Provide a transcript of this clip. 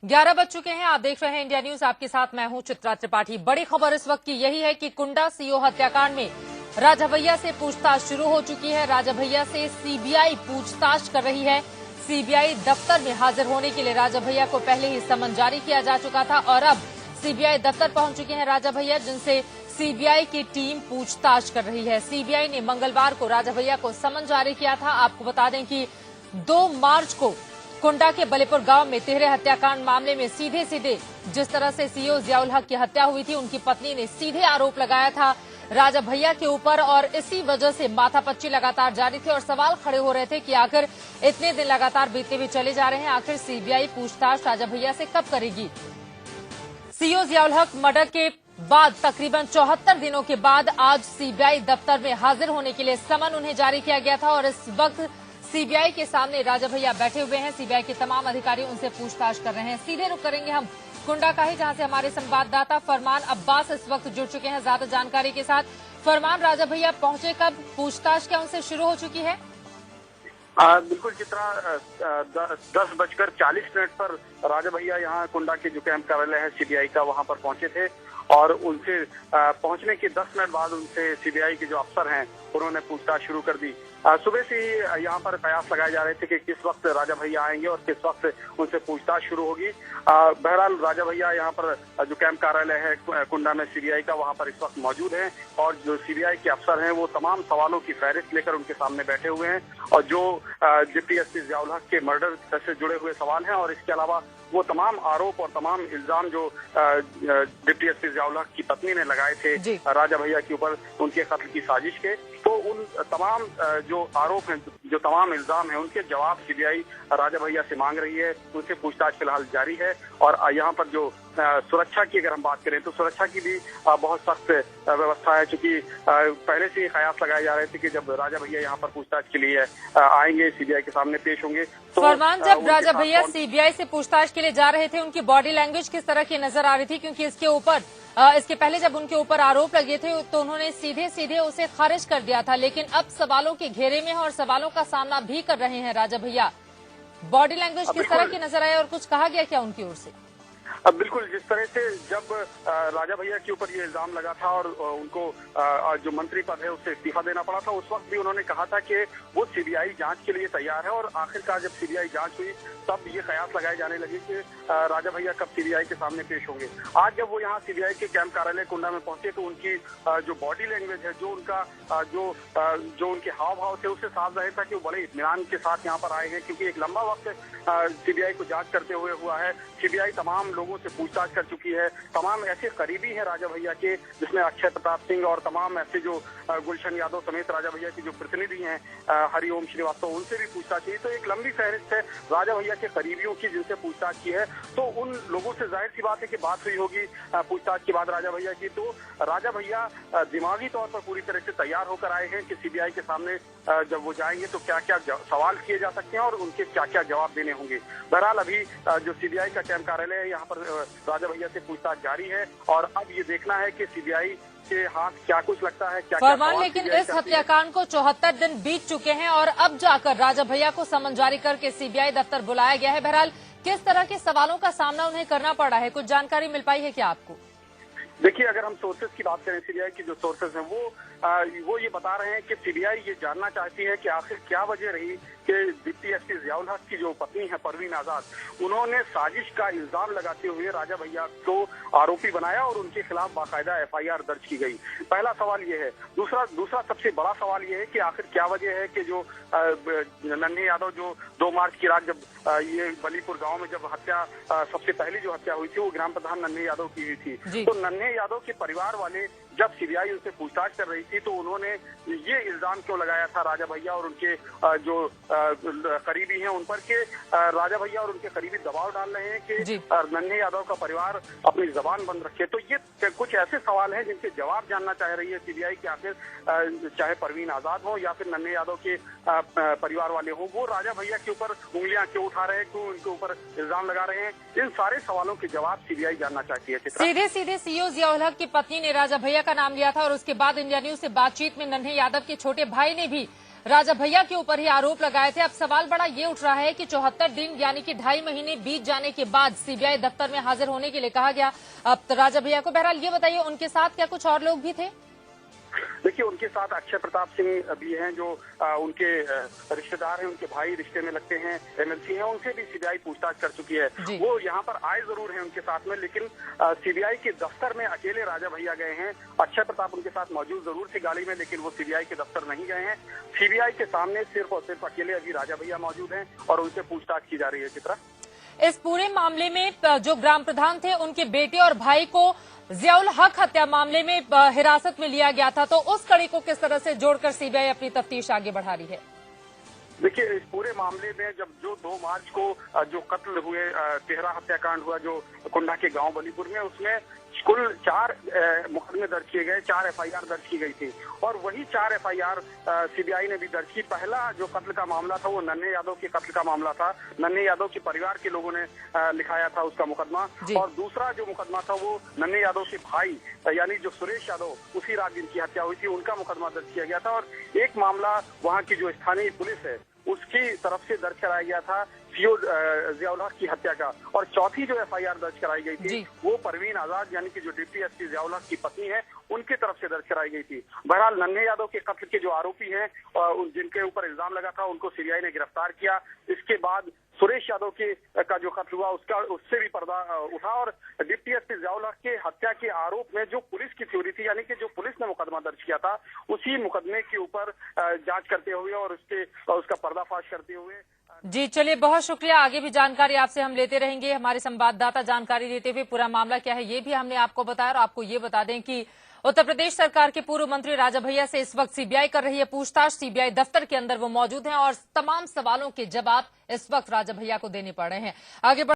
11 बज चुके हैं। आप देख रहे हैं इंडिया न्यूज। आपके साथ मैं हूं चित्रा त्रिपाठी। बड़ी खबर इस वक्त की यही है कि कुंडा सीओ हत्याकांड में राजा भैया से पूछताछ शुरू हो चुकी है। राजा भैया से सीबीआई पूछताछ कर रही है। सीबीआई दफ्तर में हाजिर होने के लिए राजा भैया को पहले ही समन जारी किया जा चुका था और अब सीबीआई दफ्तर पहुंच चुके हैं राजा भैया, जिनसे सीबीआई की टीम पूछताछ कर रही है। सीबीआई ने मंगलवार को राजा भैया को समन जारी किया था। आपको बता दें कि 2 मार्च को कुंडा के बलेपुर गांव में तिहरे हत्याकांड मामले में सीधे सीधे जिस तरह से सीओ जियाउल हक की हत्या हुई थी, उनकी पत्नी ने सीधे आरोप लगाया था राजा भैया के ऊपर और इसी वजह से माथापच्ची लगातार जारी थी और सवाल खड़े हो रहे थे कि आखिर इतने दिन लगातार बीतते हुए चले जा रहे हैं, आखिर सीबीआई पूछताछ राजा भैया से कब करेगी। सीओ जियाउल हक मर्डर के बाद तकरीबन 74 दिनों के बाद आज सीबीआई दफ्तर में हाजिर होने के लिए समन उन्हें जारी किया गया था और इस वक्त सीबीआई के सामने राजा भैया बैठे हुए हैं। सीबीआई के तमाम अधिकारी उनसे पूछताछ कर रहे हैं। सीधे रुक करेंगे हम कुंडा का ही, जहां से हमारे संवाददाता फरमान अब्बास इस वक्त जुड़ चुके हैं ज्यादा जानकारी के साथ। फरमान, राजा भैया पहुंचे कब, पूछताछ क्या उनसे शुरू हो चुकी है? बिल्कुल चित्रा, 10:40 पर राजा भैया यहाँ कुंडा के जो कैंप कार्यालय है सीबीआई का, वहां पर पहुंचे थे और उनसे पहुंचने के 10 मिनट बाद उनसे सीबीआई के जो अफसर हैं उन्होंने पूछताछ शुरू कर दी। सुबह से ही यहाँ पर कयास लगाए जा रहे थे कि किस वक्त राजा भैया आएंगे और किस वक्त उनसे पूछताछ शुरू होगी। बहरहाल राजा भैया यहाँ पर जो कैंप कार्यालय है कुंडा में सीबीआई का, वहाँ पर इस वक्त मौजूद हैं और जो सीबीआई के अफसर हैं वो तमाम सवालों की फहरिस्त लेकर उनके सामने बैठे हुए हैं और जो डिप्टी एसपी जियाउल हक के मर्डर से जुड़े हुए सवाल हैं और इसके अलावा वो तमाम आरोप और तमाम इल्जाम जो डिप्टी एसपी जियाउल हक की पत्नी ने लगाए थे राजा भैया के ऊपर उनके कत्ल की साजिश के, तो उन तमाम जो आरोप हैं, जो तमाम इल्जाम हैं, उनके जवाब सीबीआई राजा भैया से मांग रही है। उनसे पूछताछ फिलहाल जारी है और यहाँ पर जो सुरक्षा की अगर हम बात करें तो सुरक्षा की भी बहुत सख्त व्यवस्था है, क्योंकि पहले से ही कयास लगाए जा रहे थे कि जब राजा भैया यहाँ पर पूछताछ के लिए आएंगे, सीबीआई के सामने पेश होंगे तो फरमान, जब राजा भैया सीबीआई से पूछताछ के लिए जा रहे थे उनकी बॉडी लैंग्वेज किस तरह की नजर आ रही थी? क्योंकि इसके पहले जब उनके ऊपर आरोप लगे थे तो उन्होंने सीधे सीधे उसे खारिज कर दिया था, लेकिन अब सवालों के घेरे में है और सवालों का सामना भी कर रहे हैं राजा भैया। बॉडी लैंग्वेज किस तरह की नजर आई और कुछ कहा गया क्या उनकी ओर से? अब बिल्कुल जिस तरह से जब राजा भैया के ऊपर ये इल्जाम लगा था और उनको जो मंत्री पद है उससे इस्तीफा देना पड़ा था, उस वक्त भी उन्होंने कहा था कि वो सीबीआई जांच के लिए तैयार है और आखिरकार जब सीबीआई जांच हुई तब ये कयास लगाए जाने लगे कि राजा भैया कब सीबीआई के सामने पेश होंगे। आज जब वो यहाँ सीबीआई के कैंप कार्यालय कुंडा में पहुंचे तो उनकी जो बॉडी लैंग्वेज है, जो उनका जो उनके हाव भाव थे, उससे साफ जाहिर था कि वो बड़े इत्मीनान के साथ यहाँ पर आए हैं, क्योंकि एक लंबा वक्त सीबीआई को जांच करते हुए हुआ है। सीबीआई तमाम लोगों से पूछताछ कर चुकी है, तमाम ऐसे करीबी हैं राजा भैया के, जिसमें अक्षय प्रताप सिंह और तमाम ऐसे जो गुलशन यादव समेत राजा भैया की जो प्रतिनिधि हैं हरिओम श्रीवास्तव, उनसे भी पूछताछ की। तो एक लंबी फहरिस्त है राजा भैया के करीबियों की जिनसे पूछताछ की है। तो उन लोगों से जाहिर सी बात है कि बात हुई होगी पूछताछ के बाद राजा भैया की। तो राजा भैया दिमागी तौर पर पूरी तरह से तैयार होकर आए हैं कि सीबीआई के सामने जब वो जाएंगे तो क्या क्या सवाल किए जा सकते हैं और उनके क्या क्या जवाब देने होंगे। बहरहाल अभी जो सीबीआई का कैंप कार्यालय है यहाँ पर राजा भैया से पूछताछ जारी है और अब ये देखना है कि सीबीआई के हाथ क्या कुछ लगता है, क्या फरमान। लेकिन इस हत्याकांड को 74 दिन बीत चुके हैं और अब जाकर राजा भैया को समन जारी करके सीबीआई दफ्तर बुलाया गया है। बहरहाल किस तरह के सवालों का सामना उन्हें करना पड़ा है, कुछ जानकारी मिल पाई है क्या आपको? देखिए, अगर हम सोर्सेज की बात करें, सीबीआई की जो सोर्सेज हैं वो ये बता रहे हैं कि सीबीआई ये जानना चाहती है कि आखिर क्या वजह रही कि डिप्टी एसपी जियाउल हक की जो पत्नी है परवीन आजाद, उन्होंने साजिश का इल्जाम लगाते हुए राजा भैया को आरोपी बनाया और उनके खिलाफ बाकायदा एफआईआर दर्ज की गई। पहला सवाल ये है। दूसरा सबसे बड़ा सवाल ये है कि आखिर क्या वजह है कि जो नन्हे यादव जो 2 मार्च की रात जब ये बलीपुर गांव में जब हत्या सबसे पहली जो हत्या हुई थी वो ग्राम प्रधान नन्हे यादव की हुई थी, तो नन्हे यादव के परिवार वाले जब सीबीआई उनसे पूछताछ कर रही थी तो उन्होंने ये इल्जाम क्यों लगाया था राजा भैया और उनके जो करीबी हैं उन पर कि राजा भैया और उनके करीबी दबाव डाल रहे हैं कि नन्हे यादव का परिवार अपनी जबान बंद रखे। तो ये कुछ ऐसे सवाल हैं जिनके जवाब जानना चाह रही है सीबीआई कि आखिर चाहे परवीन आजाद हो या फिर नन्हे यादव के परिवार वाले हो, वो राजा भैया के ऊपर उंगलियां क्यों उठा रहे हैं, क्यों उनके ऊपर इल्जाम लगा रहे हैं। इन सारे सवालों के जवाब सीबीआई जानना चाहती है। सीधे सीधे सीओ जियाउल हक की पत्नी ने राजा भैया का नाम लिया था और उसके बाद इंडिया न्यूज से बातचीत में नन्हे यादव के छोटे भाई ने भी राजा भैया के ऊपर ही आरोप लगाए थे। अब सवाल बड़ा ये उठ रहा है कि 74 दिन यानी कि 2.5 महीने बीत जाने के बाद सीबीआई दफ्तर में हाजिर होने के लिए कहा गया अब तो राजा भैया को। बहरहाल ये बताइए, उनके साथ क्या कुछ और लोग भी थे? देखिए, उनके साथ अक्षय प्रताप सिंह भी हैं जो उनके रिश्तेदार हैं, उनके भाई रिश्ते में लगते हैं, एमएलसी हैं, उनसे भी सीबीआई पूछताछ कर चुकी है। वो यहाँ पर आए जरूर हैं उनके साथ में, लेकिन सीबीआई के दफ्तर में अकेले राजा भैया गए हैं। अक्षय प्रताप उनके साथ मौजूद जरूर थे गाड़ी में, लेकिन वो सीबीआई के दफ्तर नहीं गए हैं। सीबीआई के सामने सिर्फ और सिर्फ अकेले अभी राजा भैया मौजूद हैं और उनसे पूछताछ की जा रही है। चित्रा, इस पूरे मामले में जो ग्राम प्रधान थे, उनके बेटे और भाई को जियाउल हक हत्या मामले में हिरासत में लिया गया था, तो उस कड़ी को किस तरह से जोड़कर सीबीआई अपनी तफ्तीश आगे बढ़ा रही है? देखिए, इस पूरे मामले में जब जो 2 मार्च को जो कत्ल हुए, तेहरा हत्याकांड हुआ जो कुंडा के गांव बलीपुर में, उसमें कुल 4 मुकदमे दर्ज किए गए, 4 एफआईआर दर्ज की गई थी और वही 4 एफआईआर सीबीआई ने भी दर्ज की। पहला जो कत्ल का मामला था वो नन्हे यादव के कत्ल का मामला था। नन्हे यादव के परिवार के लोगों ने लिखाया था उसका मुकदमा, और दूसरा जो मुकदमा था वो नन्हे यादव के भाई यानी जो सुरेश यादव, उसी रात जिनकी हत्या हुई थी, उनका मुकदमा दर्ज किया गया था। और एक मामला वहाँ की जो स्थानीय पुलिस है उसकी तरफ से दर्ज कराया गया था सीओ जियाउल हक की हत्या का। और चौथी जो एफआईआर दर्ज कराई गई थी वो परवीन आजाद यानी कि जो डिप्टी एसपी जियाउल हक की पत्नी है, उनकी तरफ से दर्ज कराई गई थी। बहरहाल नन्हे यादव के कत्ल के जो आरोपी हैं, जिनके ऊपर इल्जाम लगा था, उनको सीबीआई ने गिरफ्तार किया। इसके बाद सुरेश यादव का जो कत्ल हुआ उससे भी पर्दा उठा और डिप्टी एसपी जियाउल हक के हत्या के आरोप में जो पुलिस की थ्योरी थी, यानी कि जो पुलिस ने मुकदमा दर्ज किया था, उसी मुकदमे के ऊपर जांच करते हुए और उसका पर्दाफाश करते हुए। जी चलिए, बहुत शुक्रिया। आगे भी जानकारी आपसे हम लेते रहेंगे। हमारे संवाददाता जानकारी देते हुए पूरा मामला क्या है ये भी हमने आपको बताया। और आपको ये बता दें कि उत्तर प्रदेश सरकार के पूर्व मंत्री राजा भैया से इस वक्त सीबीआई कर रही है पूछताछ। सीबीआई दफ्तर के अंदर वो मौजूद हैं और तमाम सवालों के जवाब इस वक्त राजा भैया को देने पड़ रहे हैं। आगे